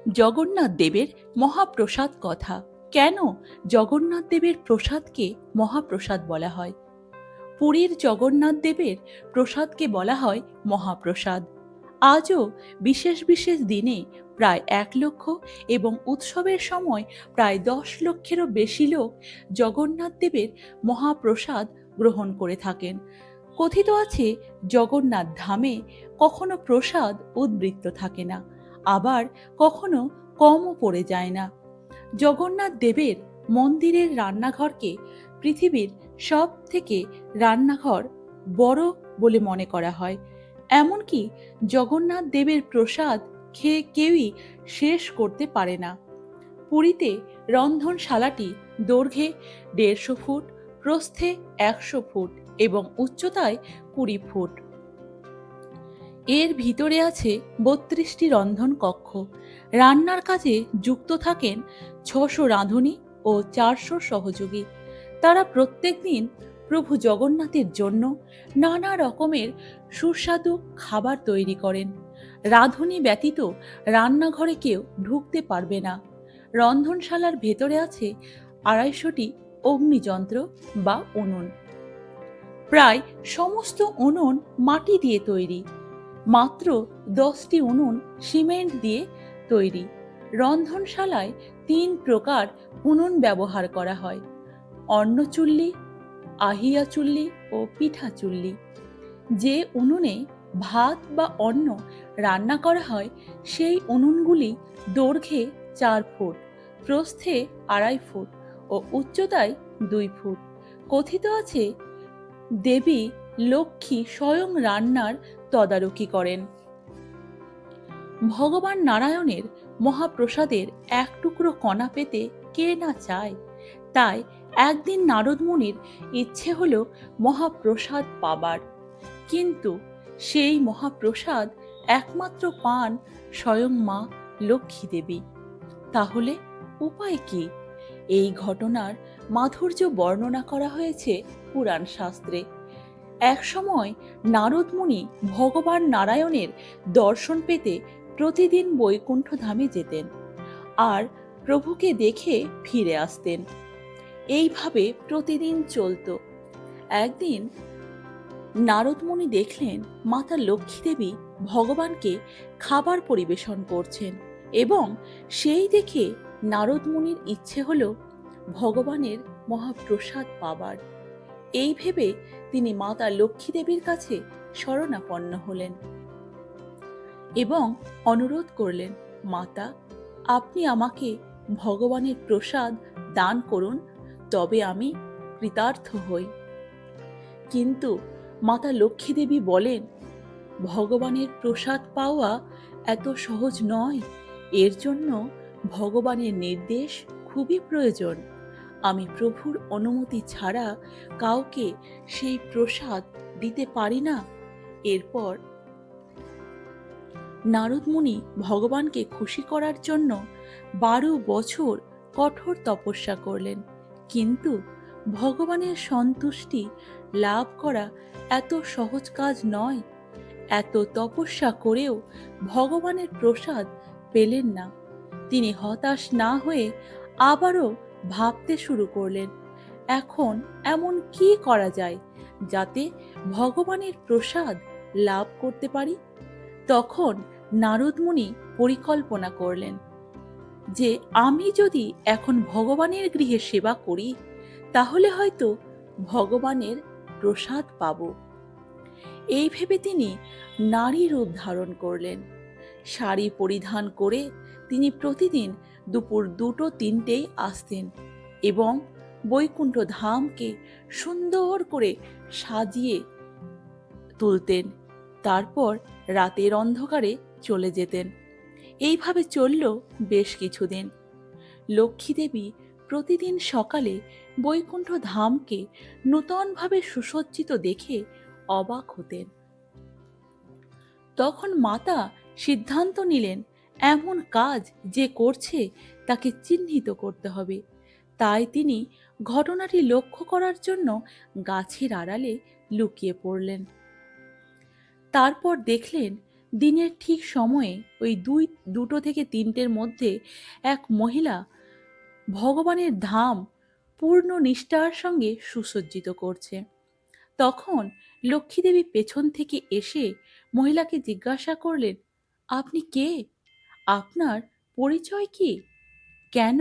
জগন্নাথ দেবের মহাপ্রসাদ কথা। কেন জগন্নাথ দেবের প্রসাদকে মহাপ্রসাদ বলা হয়? পুরীর জগন্নাথ দেবের প্রসাদকে বলা হয় মহাপ্রসাদ। আজও বিশেষ বিশেষ দিনে প্রায় 1 লক্ষ এবং উৎসবের সময় প্রায় 10 লক্ষেরও বেশি লোক জগন্নাথ দেবের মহাপ্রসাদ গ্রহণ করে থাকেন। কথিত আছে, জগন্নাথ ধামে কখনো প্রসাদ উদ্বৃত্ত থাকে না, আবার কখনো কমও পড়ে যায় না। জগন্নাথ দেবের মন্দিরের রান্নাঘরকে পৃথিবীর সব থেকে রান্নাঘর বড় বলে মনে করা হয়। এমনকি জগন্নাথ দেবের প্রসাদ খেয়ে কেউই শেষ করতে পারে না। পুরীতে রন্ধনশালাটি দৈর্ঘ্যে 150 ফুট, প্রস্থে 100 ফুট এবং উচ্চতায় 20 ফুট। এর ভিতরে আছে 32টি রন্ধন কক্ষ। রান্নার কাজে যুক্ত থাকেন 600 রাঁধুনি ও 400 সহযোগী। তারা প্রত্যেক দিন প্রভু জগন্নাথের জন্য নানা রকমের সুস্বাদু খাবার তৈরি করেন। রাঁধুনি ব্যতীত রান্নাঘরে কেউ ঢুকতে পারবে না। রন্ধনশালার ভেতরে আছে 250টি অগ্নিযন্ত্র বা উনুন। প্রায় সমস্ত উনুন মাটি দিয়ে তৈরি। মাত্র 10টি উনুন সিমেন্ট দিয়ে তৈরি। রন্ধনশালায় 3 প্রকার উনুন ব্যবহার করা হয়: অন্নচুল্লি, আহিয়া চুল্লি ও পিঠা চুল্লি। যে উনুনে ভাত বা অন্ন রান্না করা হয় সেই উনুনগুলি দৈর্ঘ্যে 4 ফুট, প্রস্থে 2.5 ফুট ও উচ্চতায় 2 ফুট। কথিত আছে, দেবী লক্ষ্মী স্বয়ং রান্নার তদারকি করেন। ভগবান নারায়ণের মহাপ্রসাদের 1 টুকরো কণা পেতে কে না চায়। তাই একদিন নারদ মুনির ইচ্ছে হলো মহাপ্রসাদ পাবার, কিন্তু সেই মহাপ্রসাদ একমাত্র পান স্বয়ং মা লক্ষ্মী দেবী। তাহলে উপায় কি? এই ঘটনার মাধুর্য বর্ণনা করা হয়েছে পুরাণ শাস্ত্রে। এক সময় নারদ মুনি ভগবান নারায়ণের দর্শন পেতে প্রতিদিন বৈকুণ্ঠ ধামে যেতেন আর প্রভুকে দেখে ফিরে আসতেন। এইভাবে প্রতিদিন চলত। একদিন নারদ মুনি দেখলেন মাতা লক্ষ্মী দেবী ভগবানকে খাবার পরিবেশন করছেন এবং সেই দেখে নারদ মুনির ইচ্ছে হলো ভগবানের মহাপ্রসাদ পাবার। এই ভেবে তিনি মাতা লক্ষ্মী দেবীর কাছে শরণাপন্ন হলেন এবং অনুরোধ করলেন, মাতা, আপনি আমাকে ভগবানের প্রসাদ দান করুন, তবে আমি কৃতার্থ হই। কিন্তু মাতা লক্ষ্মী দেবী বলেন, ভগবানের প্রসাদ পাওয়া এত সহজ নয়। এর জন্য ভগবানের নির্দেশ খুবই প্রয়োজন। আমি প্রভুর অনুমতি ছাড়া কাউকে সেই প্রসাদ দিতে পারি না। এরপর নারদ মুনি ভগবানকে খুশি করার জন্য 12 বছর কঠোর তপস্যা করলেন। কিন্তু ভগবানের সন্তুষ্টি লাভ করা এত সহজ কাজ নয়। এত তপস্যা করেও ভগবানের প্রসাদ পেলেন না। তিনি হতাশ না হয়ে আবারও ভাবতে শুরু করলেন, এখন এমন কি করা যায় যাতে ভগবানের প্রসাদ লাভ করতে পারি। তখন নারদ মুনি পরিকল্পনা করলেন যে আমি যদি এখন ভগবানের গৃহে সেবা করি তাহলে হয়তো ভগবানের প্রসাদ পাব। এই ভেবে তিনি নারী রূপ ধারণ করলেন। শাড়ি পরিধান করে তিনি প্রতিদিন দুপুর 2-3টেই আসতেন এবং বৈকুণ্ঠ ধামকে সুন্দর করে সাজিয়ে তুলতেন। তারপর রাতের অন্ধকারে চলে যেতেন। এইভাবে চলল বেশ কিছুদিন। লক্ষ্মী দেবী প্রতিদিন সকালে বৈকুণ্ঠ ধামকে নূতনভাবে সুসজ্জিত দেখে অবাক হতেন। তখন মাতা সিদ্ধান্ত নিলেন, এমন কাজ যে করছে তাকে চিহ্নিত করতে হবে। তাই তিনি ঘটনাটি লক্ষ্য করার জন্য গাছের আড়ালে লুকিয়ে পড়লেন। তারপর দেখলেন দিনের ঠিক সময়ে ওই দুটো থেকে তিনটের মধ্যে এক মহিলা ভগবানের ধাম পূর্ণ নিষ্ঠার সঙ্গে সুসজ্জিত করছে। তখন লক্ষ্মীদেবী পেছন থেকে এসে মহিলাকে জিজ্ঞাসা করলেন, আপনি কে? আপনার পরিচয় কি? কেন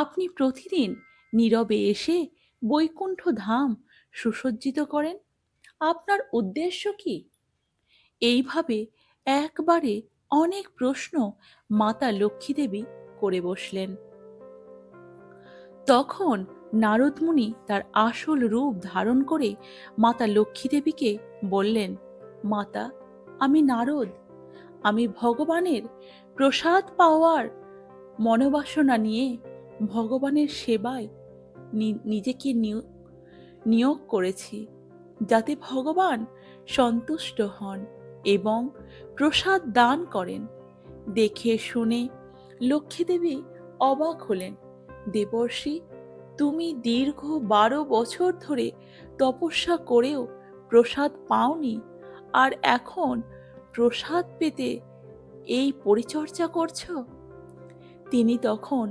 আপনি প্রতিদিন নীরবে এসে বৈকুণ্ঠ ধাম সুসজ্জিত করেন? আপনার উদ্দেশ্য কি? এইভাবে একবারে অনেক প্রশ্ন মাতা লক্ষ্মীদেবী করে বসলেন। তখন নারদ মুনি তার আসল রূপ ধারণ করে মাতা লক্ষ্মীদেবীকে বললেন, মাতা, আমি নারদ। আমি ভগবানের প্রসাদ পাওয়ার মনোবাসনা নিয়ে ভগবানের সেবায় নিজেকে নিয়োগ করেছি, যাতে ভগবান সন্তুষ্ট হন এবং প্রসাদ দান করেন। দেখে শুনে লক্ষ্মীদেবী অবাক হলেন। দেবর্ষি, তুমি দীর্ঘ 12 বছর ধরে তপস্যা করেও প্রসাদ পাওনি, আর এখন প্রসাদ পেতে এই পরিচর্যা করছো? তিনি তখন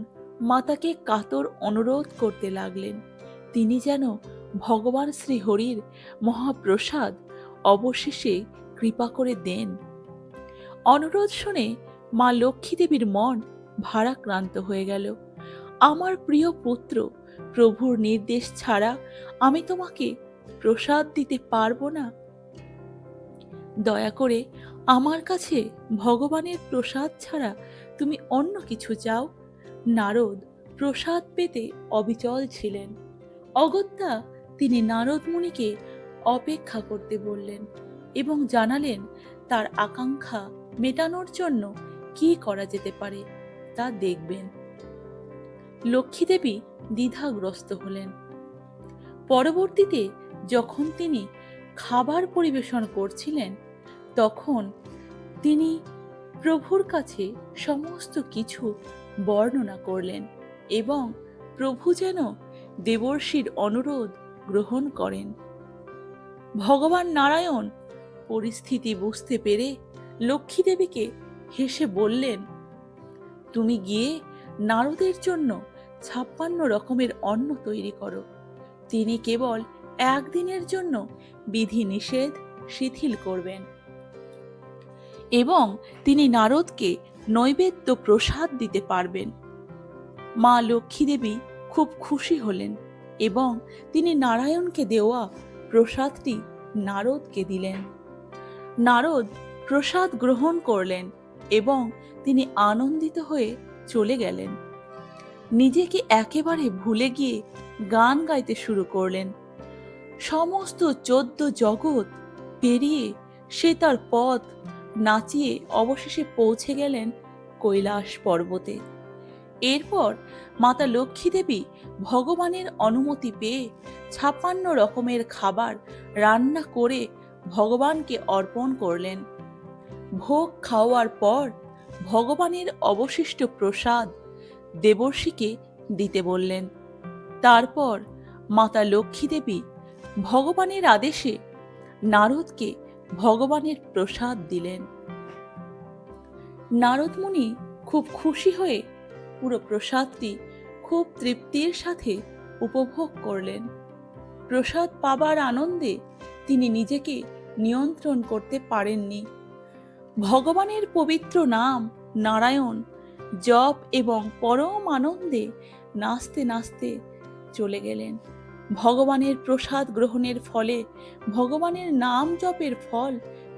মাতাকে কাতর অনুরোধ করতে লাগলেন, তিনি যেন ভগবান শ্রীহরির মহাপ্রসাদ অবশেষে কৃপা করে দেন। অনুরোধ শুনে মা লক্ষ্মীদেবীর মন ভারাক্রান্ত হয়ে গেল। আমার প্রিয় পুত্র, প্রভুর নির্দেশ ছাড়া আমি তোমাকে প্রসাদ দিতে পারবো না। দয়া করে আমার কাছে ভগবানের প্রসাদ ছাড়া তুমি অন্য কিছু চাও। নারদ প্রসাদ পেতে অবিচল ছিলেন। অগত্যা তিনি নারদ মুনিকে অপেক্ষা করতে বললেন এবং জানালেন তার আকাঙ্ক্ষা মেটানোর জন্য কি করা যেতে পারে তা দেখবেন। লক্ষ্মীদেবী দ্বিধাগ্রস্ত হলেন। পরবর্তীতে যখন তিনি খাবার পরিবেশন করছিলেন, তখন তিনি প্রভুর কাছে সমস্ত কিছু বর্ণনা করলেন এবং প্রভু যেন দেবর্ষির অনুরোধ গ্রহণ করেন। ভগবান নারায়ণ পরিস্থিতি বুঝতে পেরে লক্ষ্মীদেবীকে হেসে বললেন, তুমি গিয়ে নারদের জন্য 56 রকমের অন্ন তৈরি করো। তিনি কেবল একদিনের জন্য বিধি নিষেধ শিথিল করবেন এবং তিনি নারদকে নৈবেদ্য প্রসাদ দিতে পারবেন। মা লক্ষ্মীদেবী খুব খুশি হলেন এবং তিনি নারায়ণকে দেওয়া প্রসাদটি নারদকে দিলেন। নারদ প্রসাদ গ্রহণ করলেন এবং তিনি আনন্দিত হয়ে চলে গেলেন। নিজেকে একেবারে ভুলে গিয়ে গান গাইতে শুরু করলেন। সমস্ত 14 জগৎ পেরিয়ে সে তার পথ নাচিয়ে অবশেষে পৌঁছে গেলেন কৈলাস পর্বতে। এরপর মাতা লক্ষ্মীদেবী ভগবানের অনুমতি পেয়ে 56 রকমের খাবার রান্না করে ভগবানকে অর্পণ করলেন। ভোগ খাওয়ার পর ভগবানের অবশিষ্ট প্রসাদ দেবর্ষিকে দিতে বললেন। তারপর মাতা লক্ষ্মীদেবী ভগবানের আদেশে নারদকে ভগবানের প্রসাদ দিলেন। নারদ মুনি খুব খুশি হয়ে পুরো প্রসাদটি খুব তৃপ্তির সাথে উপভোগ করলেন। প্রসাদ পাবার আনন্দে তিনি নিজেকে নিয়ন্ত্রণ করতে পারেননি। ভগবানের পবিত্র নাম নারায়ণ জপ এবং পরম আনন্দে নাচতে নাচতে চলে গেলেন। ভগবানের প্রসাদ গ্রহণের ফলে ভগবানের নাম জপের ফল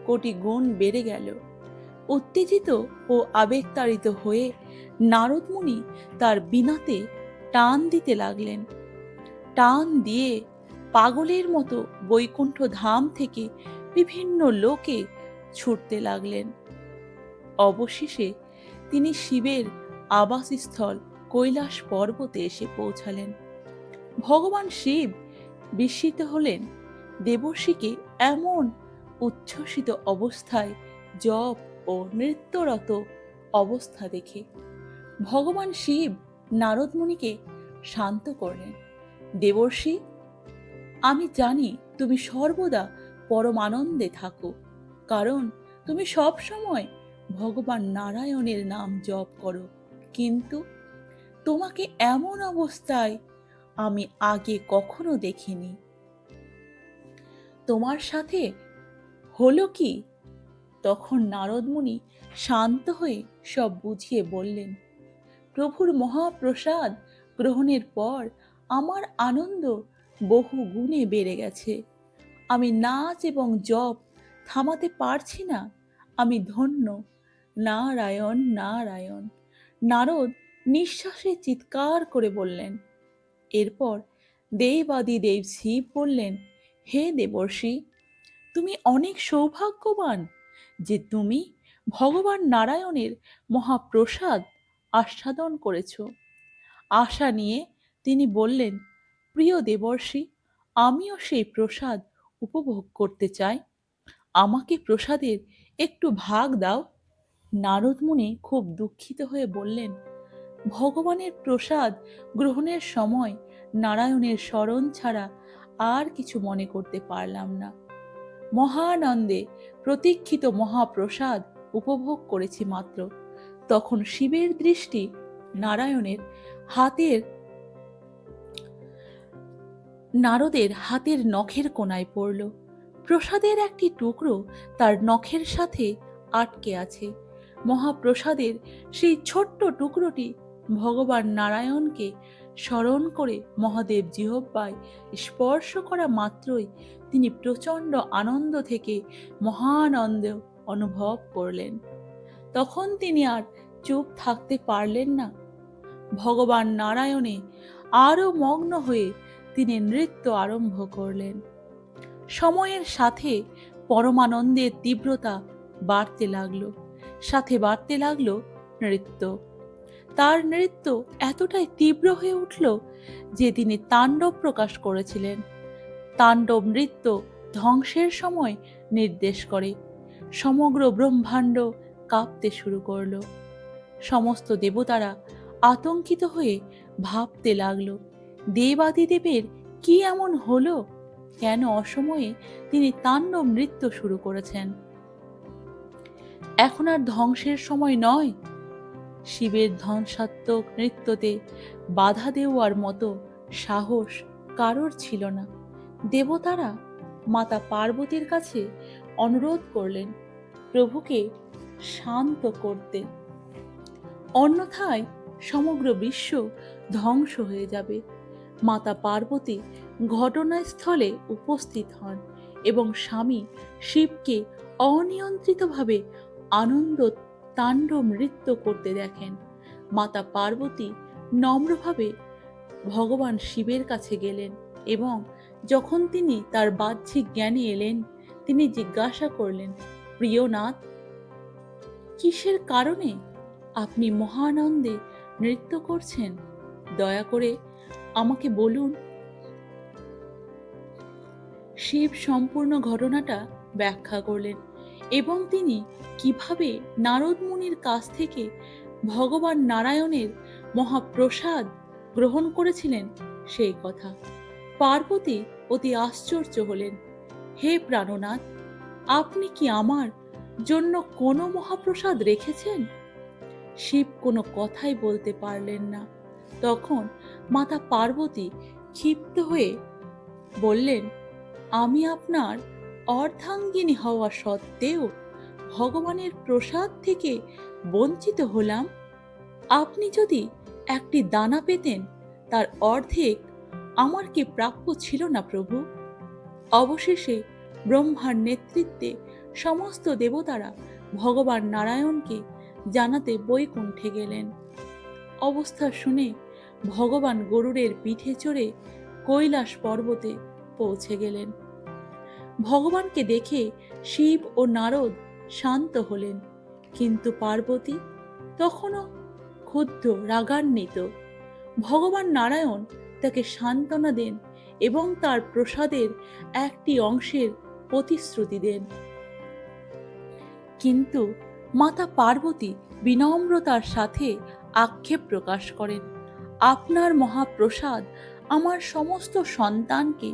কোটি গুণ বেড়ে গেল। উত্তেজিত ও আবেগতাড়িত হয়ে নারদ মুনি তার বীণাতে টান দিতে লাগলেন। টান দিয়ে পাগলের মতো বৈকুণ্ঠ ধাম থেকে বিভিন্ন লোকে ছুটতে লাগলেন। অবশেষে তিনি শিবের আবাসস্থল কৈলাস পর্বতে এসে পৌঁছালেন। ভগবান শিব বিস্মিত হলেন দেবর্ষিকে এমন উচ্ছ্বসিত অবস্থায় জপ ও নৃত্যরত অবস্থা দেখে। ভগবান শিব নারদ মুনিকে শান্ত করলেন। দেবর্ষি, আমি জানি তুমি সর্বদা পরম আনন্দে থাকো, কারণ তুমি সব সময় ভগবান নারায়ণের নাম জপ করো, কিন্তু তোমাকে এমন অবস্থায় আমি আগে কখনো দেখিনি। তোমার সাথে হলো কি? তখন নারদ মুনি শান্ত হয়ে সব বুঝিয়ে বললেন, প্রভুর মহাপ্রসাদ গ্রহণের পর আমার আনন্দ বহু গুণে বেড়ে গেছে। আমি নাচ এবং জপ থামাতে পারছি না। আমি ধন্য। নারায়ণ নারায়ণ। নারদ নিঃশ্বাসে চিৎকার করে বললেন। এরপর দেবাদিদেব শিব বললেন, হে দেবর্ষি, তুমি অনেক সৌভাগ্যবান যে তুমি ভগবান নারায়ণের মহাপ্রসাদ আস্বাদন করেছ। আশা নিয়ে তিনি বললেন, প্রিয় দেবর্ষি, আমিও সেই প্রসাদ উপভোগ করতে চাই। আমাকে প্রসাদের একটু ভাগ দাও। নারদ মুনি খুব দুঃখিত হয়ে বললেন, ভগবানের প্রসাদ গ্রহণের সময় নারায়ণের স্মরণ ছাড়া আর কিছু মনে করতে পারলাম না। মহানন্দে প্রতীক্ষিত মহাপ্রসাদ উপভোগ করেছি মাত্র। তখন শিবের দৃষ্টি নারদের হাতের নখের কোণায় পড়ল। প্রসাদের একটি টুকরো তার নখের সাথে আটকে আছে। মহাপ্রসাদের সেই ছোট্ট টুকরোটি ভগবান নারায়ণকে স্মরণ করে মহাদেব জিহ্বায় স্পর্শ করা মাত্রই তিনি প্রচণ্ড আনন্দ থেকে মহানন্দ অনুভব করলেন। তখন তিনি আর চুপ থাকতে পারলেন না। ভগবান নারায়ণে আরো মগ্ন হয়ে তিনি নৃত্য আরম্ভ করলেন। সময়ের সাথে পরমানন্দের তীব্রতা বাড়তে লাগলো, সাথে বাড়তে লাগলো নৃত্য। তার নৃত্য এতটাই তীব্র হয়ে উঠল যে তিনি তাণ্ডব প্রকাশ করেছিলেন। তাণ্ডব নৃত্য ধ্বংসের সময় নির্দেশ করে। সমগ্র ব্রহ্মাণ্ড কাঁপতে শুরু করলো। সমস্ত দেবতারা আতঙ্কিত হয়ে ভাবতে লাগলো, দেবাদিদেবের কি এমন হলো? কেন অসময়ে তিনি তাণ্ডব নৃত্য শুরু করেছেন? এখন আর ধ্বংসের সময় নয়। শিবের ধ্বংসাত্মক নৃত্যতে বাধা দেওয়ার মতো সাহস কারোর ছিল না। দেবতারা মাতা পার্বতীর কাছে অনুরোধ করলেন প্রভুকে শান্ত করতে, অন্যথায় সমগ্র বিশ্ব ধ্বংস হয়ে যাবে। মাতা পার্বতী ঘটনাস্থলে উপস্থিত হন এবং স্বামী শিবকে অনিয়ন্ত্রিতভাবে আনন্দ তাণ্ডব নৃত্য করতে দেখেন। মাতা পার্বতী নম্রভাবে ভগবান শিবের কাছে গেলেন এবং যখন তিনি তার বাহ্যিক জ্ঞানে এলেন, তিনি জিজ্ঞাসা করলেন, প্রিয়নাথ, কিসের কারণে আপনি মহানন্দে নৃত্য করছেন? দয়া করে আমাকে বলুন। শিব সম্পূর্ণ ঘটনাটা ব্যাখ্যা করলেন এবং তিনি কিভাবে নারদ মুনির কাছ থেকে ভগবান নারায়ণের মহাপ্রসাদ গ্রহণ করেছিলেন সেই কথা। পার্বতী অতি আশ্চর্য হলেন। হে প্রাণনাথ, আপনি কি আমার জন্য কোনো মহাপ্রসাদ রেখেছেন? শিব কোনো কথাই বলতে পারলেন না। তখন মাতা পার্বতী ক্ষিপ্ত হয়ে বললেন, আমি আপনার অর্ধাঙ্গিনী হওয়া সত্ত্বেও ভগবানের প্রসাদ থেকে বঞ্চিত হলাম। আপনি যদি একটি দানা পেতেন, তার অর্ধেক আমার কি প্রাপ্য ছিল না প্রভু? অবশেষে ব্রহ্মার নেতৃত্বে সমস্ত দেবতারা ভগবান নারায়ণকে জানাতে বৈকুণ্ঠে গেলেন। অবস্থা শুনে ভগবান গরুড়ের পিঠে চড়ে কৈলাস পর্বতে পৌঁছে গেলেন। ভগবানকে দেখে শিব ও নারদ শান্ত হলেন, কিন্তু পার্বতী তখনও ক্ষুব্ধ, রাগান্বিত। ভগবান নারায়ণ তাকে সান্ত্বনা দেন এবং তার প্রসাদের একটি অংশের প্রতিশ্রুতি দেন। কিন্তু মাতা পার্বতী বিনম্রতার সাথে আক্ষেপ প্রকাশ করেন, আপনার মহাপ্রসাদ আমার সমস্ত সন্তানকে,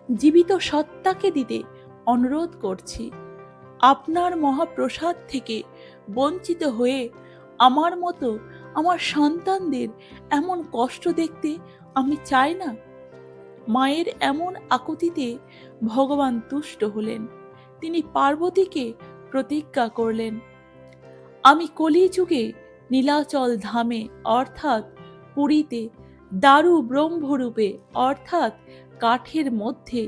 জীবিত সত্তাকে দিতে অনুরোধ করছি। আপনার মহাপ্রসাদ থেকে বঞ্চিত হয়ে আমার মতো আমার সন্তানদের এমন কষ্ট দেখতে আমি চাই না। মায়ের এমন আকুতিতে ভগবান তুষ্ট হলেন। তিনি পার্বতীকে প্রতিজ্ঞা করলেন, আমি কলিযুগে নীলাচল ধামে অর্থাৎ পুরীতে দারু ব্রহ্মরূপে অর্থাৎ কাঠের মধ্যে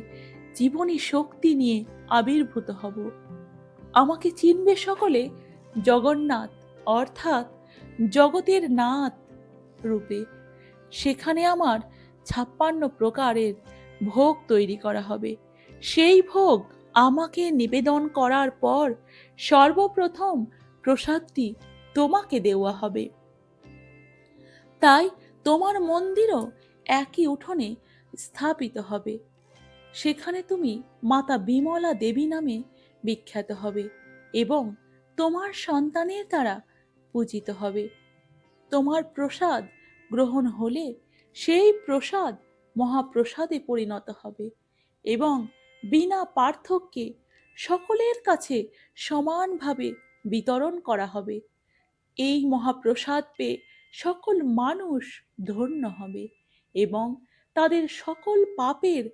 জীবনী শক্তি নিয়ে আবির্ভূত হব। আমাকে চিনবে সকলে জগন্নাথ অর্থাৎ জগতের নাথ রূপে। সেখানে আমার 56 প্রকারের ভোগ তৈরি করা হবে। সেই ভোগ আমাকে নিবেদন করার পর সর্বপ্রথম প্রসাদটি তোমাকে দেওয়া হবে। তাই তোমার মন্দিরও একই উঠোনে স্থাপিত হবে। সেখানে তুমি মাতা বিমলা দেবী নামে বিখ্যাত হবে এবং তোমার সন্তানের দ্বারা পূজিত হবে। তোমার প্রসাদ গ্রহণ হলে সেই প্রসাদ মহাপ্রসাদে পরিণত হবে এবং বিনা পার্থক্যে সকলের কাছে সমানভাবে বিতরণ করা হবে। এই মহাপ্রসাদ পেয়ে সকল মানুষ ধন্য হবে এবং তাদের সকল পাপের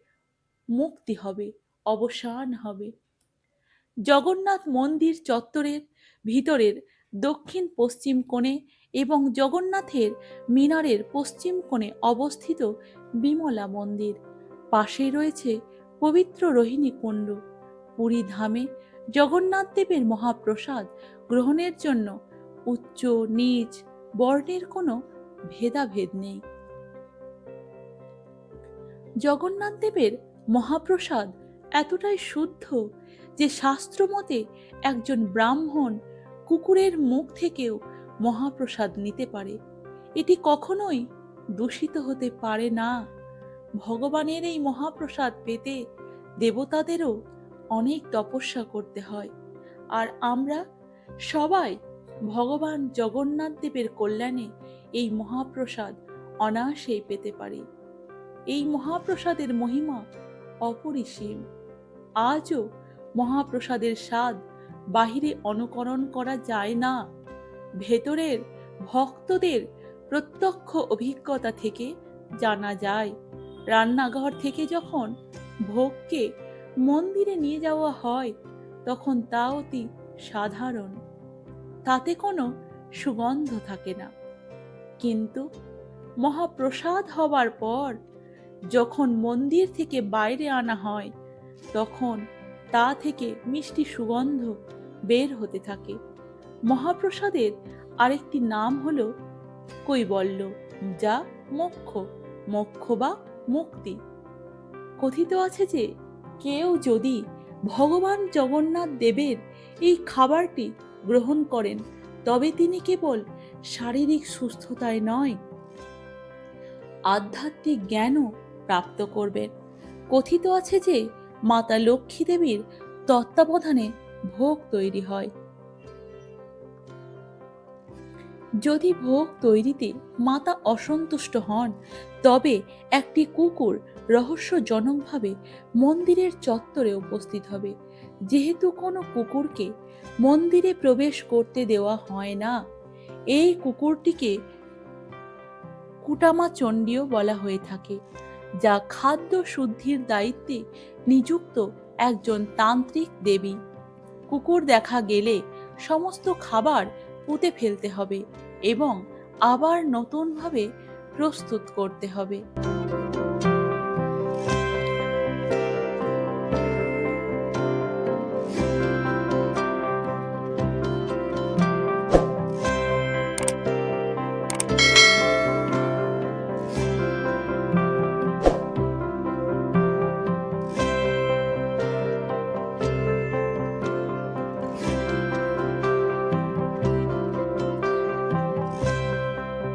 মুক্তি হবে, অবসান হবে। জগন্নাথ মন্দির চত্বরের ভিতরের দক্ষিণ পশ্চিম কোণে এবং জগন্নাথের মিনারের পশ্চিম কোণে অবস্থিত বিমলা মন্দির। পাশেই রয়েছে পবিত্র রোহিণী কুণ্ড। পুরী ধামে জগন্নাথ দেবের মহাপ্রসাদ গ্রহণের জন্য উচ্চ নীচ বর্ণের কোনো ভেদাভেদ নেই। জগন্নাথ দেবের মহাপ্রসাদ এতটাই শুদ্ধ যে শাস্ত্র মতে একজন ব্রাহ্মণ কুকুরের মুখ থেকেও মহাপ্রসাদ নিতে পারে। এটি কখনোই দূষিত হতে পারে না। ভগবানের এই মহাপ্রসাদ পেতে দেবতাদেরও অনেক তপস্যা করতে হয়, আর আমরা সবাই ভগবান জগন্নাথ দেবের কল্যাণে এই মহাপ্রসাদ অনায়াসেই পেতে পারি। এই মহাপ্রসাদের মহিমা অপরিসীম। আজও মহাপ্রসাদের স্বাদ বাহিরে অনুকরণ করা যায় না, ভেতরের ভক্তদের প্রত্যক্ষ অভিজ্ঞতা থেকে জানা যায়। রান্নাঘর থেকে যখন ভোগকে মন্দিরে নিয়ে যাওয়া হয় তখন তা অতি সাধারণ, তাতে কোনো সুগন্ধ থাকে না। কিন্তু মহাপ্রসাদ হবার পর যখন মন্দির থেকে বাইরে আনা হয় তখন তা থেকে মিষ্টি সুগন্ধ বের হতে থাকে। মহাপ্রসাদের আরেকটি নাম হলো কৈবল্য, যা মোক্ষ, মোক্ষ বা মুক্তি। কথিত আছে যে কেউ যদি ভগবান জগন্নাথ দেবের এই খাবারটি গ্রহণ করেন তবে তিনি কেবল শারীরিক সুস্থতায় নয়, আধ্যাত্মিক জ্ঞানও প্রাপ্ত করবেন। কথিত আছে যে মাতা লক্ষ্মী দেবীর তত্ত্বাবধানে ভোগ তৈরি হয়। যদি ভোগ তৈরিতে মাতা অসন্তুষ্ট হন তবে একটি কুকুর রহস্যজনকভাবে মন্দিরের চত্বরে উপস্থিত হবে। যেহেতু কোনো কুকুরকে মন্দিরে প্রবেশ করতে দেওয়া হয় না, এই কুকুরটিকে কুটামা চণ্ডীও বলা হয়ে থাকে, যা খাদ্য শুদ্ধির দায়িত্বে নিযুক্ত একজন তান্ত্রিক দেবী। কুকুর দেখা গেলে সমস্ত খাবার পুঁতে ফেলতে হবে এবং আবার নতুনভাবে প্রস্তুত করতে হবে।